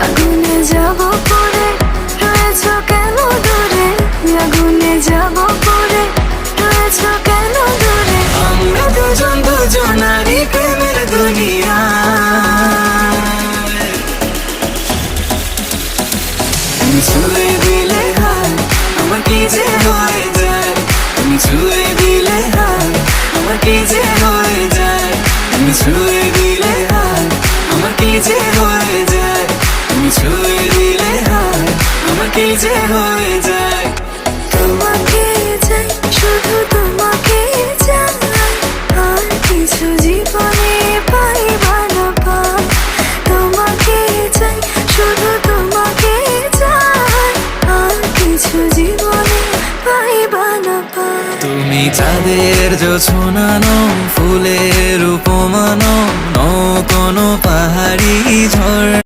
আগুনে যাব পরে রয়েছ কেন দূরে, আগুনে যাব পরে রয়েছ কেন দূরে। আমরা দুজন দুজনারই প্রেমের দুনিয়া। তুমি ছুঁয়ে দিলে হাত আমার কি যে হয়ে যায়, তুমি ছুঁয়ে দিলে হাত আমার কি যে হয়ে যায়, তুমি ছুঁয়ে দিলে হাত আমার কি যে হয়ে যায়, তুমি ছুঁয়ে দিলে হাত আমার কি যে হয়ে যায়। তোমাকে চাই, শুধু তোমাকে চাই, আর কিছু জীবনে পাইবা না পাই। তোমাকে চাই, শুধু তোমাকে চাই, আর কিছু জীবনে পাইবা না পাই। তুমি চাঁদের জোছনানো, ফুলের উপমানো, নও কোনো পাহাড়ি ঝর্ণা।